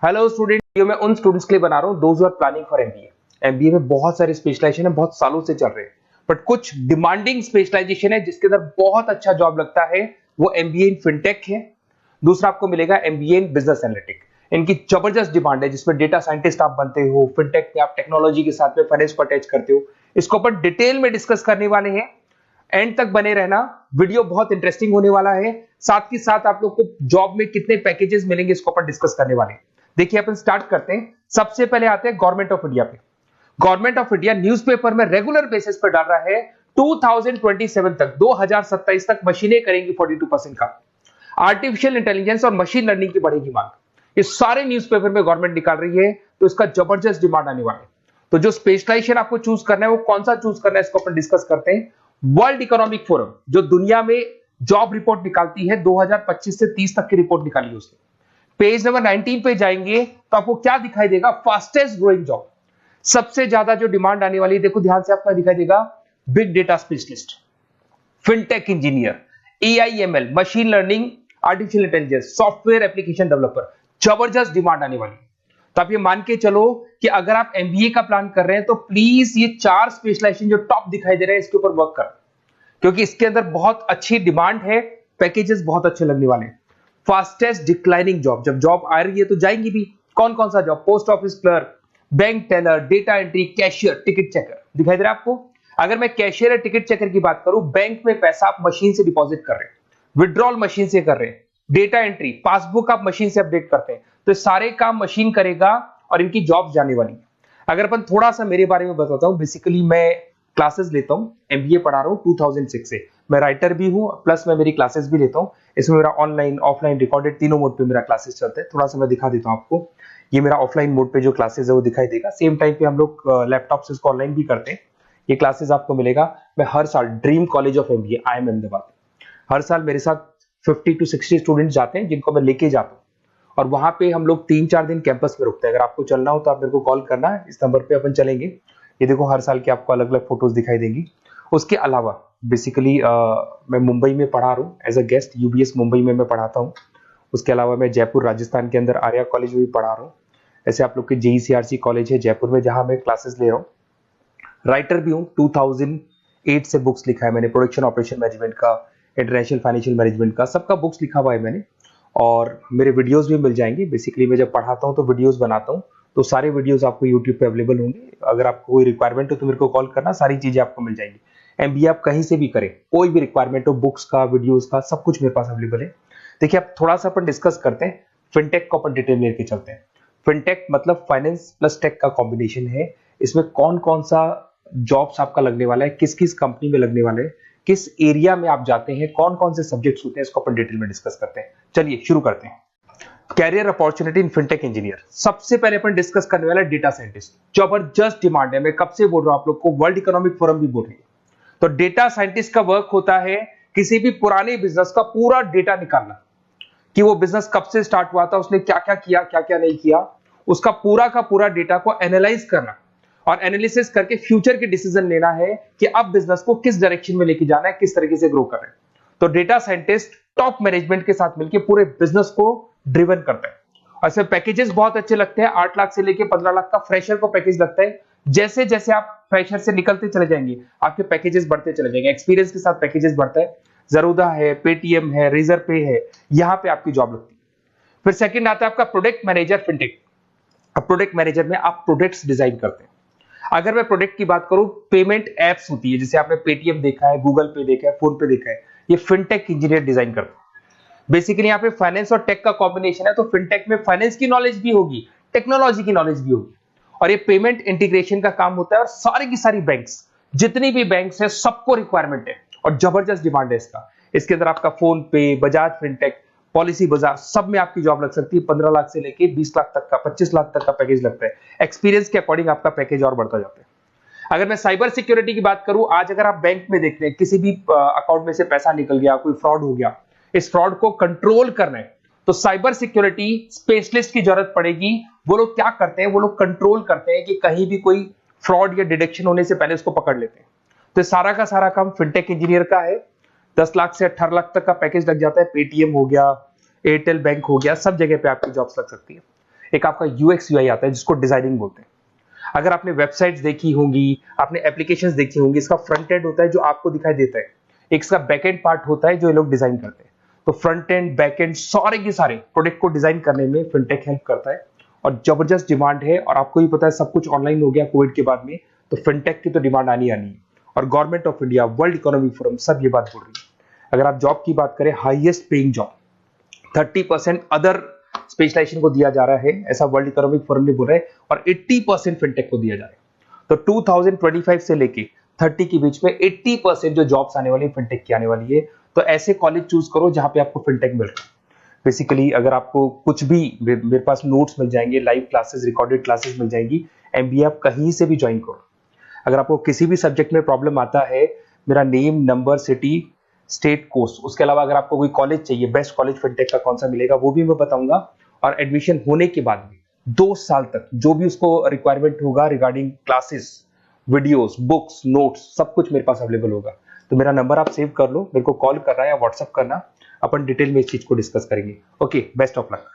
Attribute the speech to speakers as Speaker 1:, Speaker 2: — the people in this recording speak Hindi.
Speaker 1: हेलो स्टूडेंट, वीडियो मैं उन स्टूडेंट्स के लिए बना रहा हूं those who are planning for MBA. MBA में बहुत सारे स्पेशलाइजेशन है, बहुत सालों से चल रहे हैं, बट कुछ डिमांडिंग स्पेशलाइजेशन है जिसके अंदर बहुत अच्छा जॉब लगता है। वो एमबीए इन फिनटेक है। दूसरा आपको मिलेगा एमबीए इन बिजनेस एनालिटिक। इनकी जबरदस्त डिमांड है, जिसमें डेटा साइंटिस्ट आप बनते हो, फिनटेक में आप टेक्नोलॉजी के साथ में फाइनेंस को अटैच करते हो। इसको अपन डिटेल में डिस्कस करने वाले हैं। एंड तक बने रहना, वीडियो बहुत इंटरेस्टिंग होने वाला है। साथ ही साथ आप लोग को जॉब में कितने पैकेजेस मिलेंगे इसको अपन डिस्कस करने वाले हैं। देखिए अपन स्टार्ट करते हैं। सबसे पहले आते हैं गवर्नमेंट ऑफ इंडिया पे। गवर्नमेंट ऑफ इंडिया न्यूज़पेपर में रेगुलर बेसिस पर डाल रहा है 2027 तक, 2027 तक मशीनें करेंगी 42% का। आर्टिफिशियल इंटेलिजेंस और मशीन लर्निंग की बढ़ेगी मांग। ये सारे न्यूज़पेपर में गवर्नमेंट निकाल रही है, तो इसका जबरदस्त डिमांड आने वाला है। तो जो स्पेशलाइजेशन आपको चूज करना है वो कौन सा चूज करना है इसको अपन डिस्कस करते हैं। वर्ल्ड इकोनॉमिक फोरम जो दुनिया में जॉब रिपोर्ट निकालती है, 2025 से 30 तक की रिपोर्ट निकाली है उसने। पेज नंबर 19 पे जाएंगे तो आपको क्या दिखाई देगा? फास्टेस्ट ग्रोइंग जॉब, सबसे ज्यादा जो डिमांड आने वाली है, देखो ध्यान से, आपको दिखाई देगा big data specialist, fintech engineer, AIML, machine learning, artificial intelligence, software application developer. जबरदस्त डिमांड आने वाली है। तो आप ये मान के चलो कि अगर आप एमबीए का प्लान कर रहे हैं तो प्लीज ये 4 स्पेशलाइजेशन जो टॉप दिखाई दे रहे हैं इसके ऊपर वर्क कर, क्योंकि इसके अंदर बहुत अच्छी डिमांड है, पैकेजेस बहुत अच्छे लगने वाले हैं। फास्टेस्ट डिक्लाइनिंग जॉब, जब जॉब आ रही है तो जाएंगी भी। कौन कौन सा job? Post office clerk, bank teller, data entry, cashier, ticket checker. दिखाई दे रहा है आपको? अगर मैं कैशियर या टिकट चेकर की बात करूं, बैंक में पैसा आप मशीन से डिपॉजिट कर रहे हैं, विड्रॉल मशीन से कर रहे हैं, डेटा एंट्री, पासबुक आप मशीन से अपडेट करते हैं, तो सारे काम मशीन करेगा और इनकी जॉब जाने वाली है। अगर अपन थोड़ा सा मेरे बारे में बताता हूं, बेसिकली मैं क्लासेस लेता हूं, एमबीए पढ़ा रहा हूं 2006 से। मैं राइटर भी हूं, प्लस मैं मेरी क्लासेस भी लेता हूं। इसमें मेरा ऑनलाइन ऑफलाइन रिकॉर्डेड तीनों मोड पे मेरा क्लासेस चलते हैं। थोड़ा सा मैं दिखा देता हूं आपको। ये मेरा ऑफलाइन मोड पे जो क्लासेस है वो दिखाई देगा। सेम टाइम पे हम लोग लैपटॉप से इसको ऑनलाइन भी करते हैं। ये क्लासेस आपको मिलेगा। मैं हर साल dream college of MBA IIM Ahmedabad, हर साल मेरे साथ 50 to 60 स्टूडेंट्स जाते हैं, जिनको मैं लेके जाता हूँ, और वहां पे हम लोग 3-4 दिन कैंपस में रुकते हैं। अगर आपको चलना हो तो आप मेरे को कॉल करना है, इस नंबर पे अपन चलेंगे। ये देखो हर साल की आपको अलग अलग फोटोज दिखाई देंगी। उसके अलावा बेसिकली मैं मुंबई में पढ़ा रहा हूँ as a guest, UBS Mumbai में मैं पढ़ाता हूँ। उसके अलावा मैं जयपुर राजस्थान के अंदर आर्या कॉलेज में भी पढ़ा रहा हूँ। ऐसे आप लोग के JECRC कॉलेज है जयपुर में, जहां मैं क्लासेस ले रहा हूँ। राइटर भी हूँ, 2008 से बुक्स लिखा है मैंने, प्रोडक्शन ऑपरेशन मैनेजमेंट का, इंटरनेशनल फाइनेंशियल मैनेजमेंट का, सबका बुक्स लिखा हुआ है मैंने। और मेरे वीडियोस भी मिल जाएंगे। बेसिकली मैं जब पढ़ाता हूँ तो वीडियोस बनाता हूँ, तो सारे वीडियोस आपको यूट्यूब पे अवेलेबल होंगे। अगर आपको कोई रिक्वायरमेंट हो तो मेरे को कॉल करना, सारी चीजें आपको मिल जाएंगी। एमबीए आप कहीं से भी करें, कोई भी रिक्वायरमेंट हो, बुक्स का, वीडियोस का, सब कुछ मेरे पास अवेलेबल है। देखिए अब थोड़ा सा अपन डिस्कस करते हैं। फिनटेक को अपन डिटेल लेके चलते हैं। फिनटेक मतलब फाइनेंस प्लस टेक का कॉम्बिनेशन है। इसमें कौन कौन सा जॉब्स आपका लगने वाला है, किस किस कंपनी में लगने वाले हैं, किस एरिया में आप जाते हैं, कौन कौन से सब्जेक्ट्स होते हैं, इसको अपन डिटेल में डिस्कस करते हैं। चलिए शुरू करते हैं। Career opportunity in fintech engineer. सबसे पहले अपन डिस्कस करने वाला है डेटा साइंटिस्ट। जबरदस्त डिमांड है, मैं कब से बोल रहा हूं आप लोग को, वर्ल्ड इकोनॉमिक फोरम भी बोल रही है। तो डेटा साइंटिस्ट का वर्क होता है किसी भी पुराने बिजनेस का पूरा डेटा निकालना, कि वो बिजनेस कब से स्टार्ट हुआ था, उसने क्या क्या किया, क्या क्या नहीं किया, उसका पूरा का पूरा डेटा को एनालाइज करना और एनालिसिस करके फ्यूचर के डिसीजन लेना है कि अब बिजनेस को किस डायरेक्शन में लेके जाना है, किस तरीके से ग्रो कर रहे हैं। तो डेटा साइंटिस्ट टॉप मैनेजमेंट के साथ मिलकर पूरे बिजनेस को ड्रिवन करता है। और इसमें पैकेजेस बहुत अच्छे लगते हैं। 8 लाख से लेकर 15 लाख का फ्रेशर को पैकेज लगता है। जैसे जैसे आप फ्रेशर से निकलते चले जाएंगे, आपके पैकेजेस बढ़ते चले जाएंगे। एक्सपीरियंस के साथ पैकेजेस बढ़ता है। जरूदा है, पेटीएम है, रेजर पे है, यहां पे आपकी जॉब लगती है। फिर सेकंड आता है आपका प्रोडक्ट मैनेजर फिनटेक। अब प्रोडक्ट मैनेजर में आप प्रोडक्ट्स डिजाइन करते हैं। अगर मैं प्रोडक्ट की बात करूं, पेमेंट एप्स होती है, जैसे आपने पेटीएम देखा है, गूगल पे देखा है, फोन पे देखा है, ये फिनटेक इंजीनियर डिजाइन करते हैं। बेसिकली यहाँ पे फाइनेंस और टेक का कॉम्बिनेशन है, तो फिनटेक में फाइनेंस की नॉलेज भी होगी, टेक्नोलॉजी की नॉलेज भी होगी, और ये पेमेंट इंटीग्रेशन का काम होता है। और सारी की सारी बैंक्स, जितनी भी बैंक्स है, सबको रिक्वायरमेंट है और जबरदस्त डिमांड है इसका। इसके अंदर आपका फोन पे, बजाज फिनटेक, पॉलिसी बाजार, सब में आपकी जॉब लग सकती है। 15 लाख से लेके 20 लाख तक का, 25 लाख तक का पैकेज लगता है। एक्सपीरियंस के अकॉर्डिंग आपका पैकेज और बढ़ता जाता है। अगर मैं साइबर सिक्योरिटी की बात करूं, आज अगर आप बैंक में देखते हैं किसी भी अकाउंट में से पैसा निकल गया, कोई फ्रॉड हो गया, इस फ्रॉड को कंट्रोल करना है तो साइबर सिक्योरिटी स्पेशलिस्ट की जरूरत पड़ेगी। वो लोग क्या करते हैं, वो लोग कंट्रोल करते हैं कि कहीं भी कोई फ्रॉड या डिटेक्शन होने से पहले उसको पकड़ लेते हैं। तो सारा का सारा काम फिनटेक इंजीनियर का है। 10 लाख से 18 लाख तक का पैकेज लग जाता है। पेटीएम हो गया, एयरटेल बैंक हो गया, सब जगह पे आपकी जॉब्स लग सकती है। एक आपका यूएक्स यूआई आता है जिसको डिजाइनिंग बोलते हैं। अगर आपने वेबसाइट्स देखी होंगी, आपने एप्लीकेशंस देखी होंगी, इसका फ्रंट एंड होता है जो आपको दिखाई देता है, एक इसका बैक एंड पार्ट होता है जो ये लोग डिजाइन करते हैं। तो फ्रंट एंड बैक एंड सारे के सारे प्रोडक्ट को डिजाइन करने में फिनटेक हेल्प करता है और जबरदस्त डिमांड है। और आपको भी पता है सब कुछ ऑनलाइन हो गया कोविड के बाद में, तो फिनटेक की तो डिमांड आनी है। और government of India, world economic forum सब ये बात बोल रही है। अगर आप जॉब की बात करें, highest paying job 30% other specialisation को दिया जा रहा है, ऐसा वर्ल्ड इकोनॉमिक फोरम ने बोला है, और 80% फिनटेक को दिया जा रहा है। तो 2025 से लेके 30 के बीच में 80% जो जॉब्स आने वाली है फिनटेक की आने वाली है। तो ऐसे कॉलेज चूज करो जहां पे आपको फिनटेक मिल रहा है। बेसिकली अगर आपको कुछ भी, मेरे पास नोट्स मिल जाएंगे, लाइव क्लासेस, रिकॉर्डेड क्लासेस मिल जाएंगी, एमबीए आप कहीं से भी ज्वाइन करो। अगर आपको किसी भी सब्जेक्ट में प्रॉब्लम आता है, मेरा name, number, city, state, course, उसके अलावा अगर आपको कोई कॉलेज चाहिए, बेस्ट कॉलेज फिनटेक का कौन सा मिलेगा वो भी मैं बताऊंगा। और एडमिशन होने के बाद भी 2 साल तक जो भी उसको रिक्वायरमेंट होगा regarding classes, videos, books, notes, सब कुछ मेरे पास अवेलेबल होगा। तो मेरा नंबर आप सेव कर लो, मेरे को कॉल करना या व्हाट्सएप करना, अपन डिटेल में इस चीज को डिस्कस करेंगे। Okay, best of luck.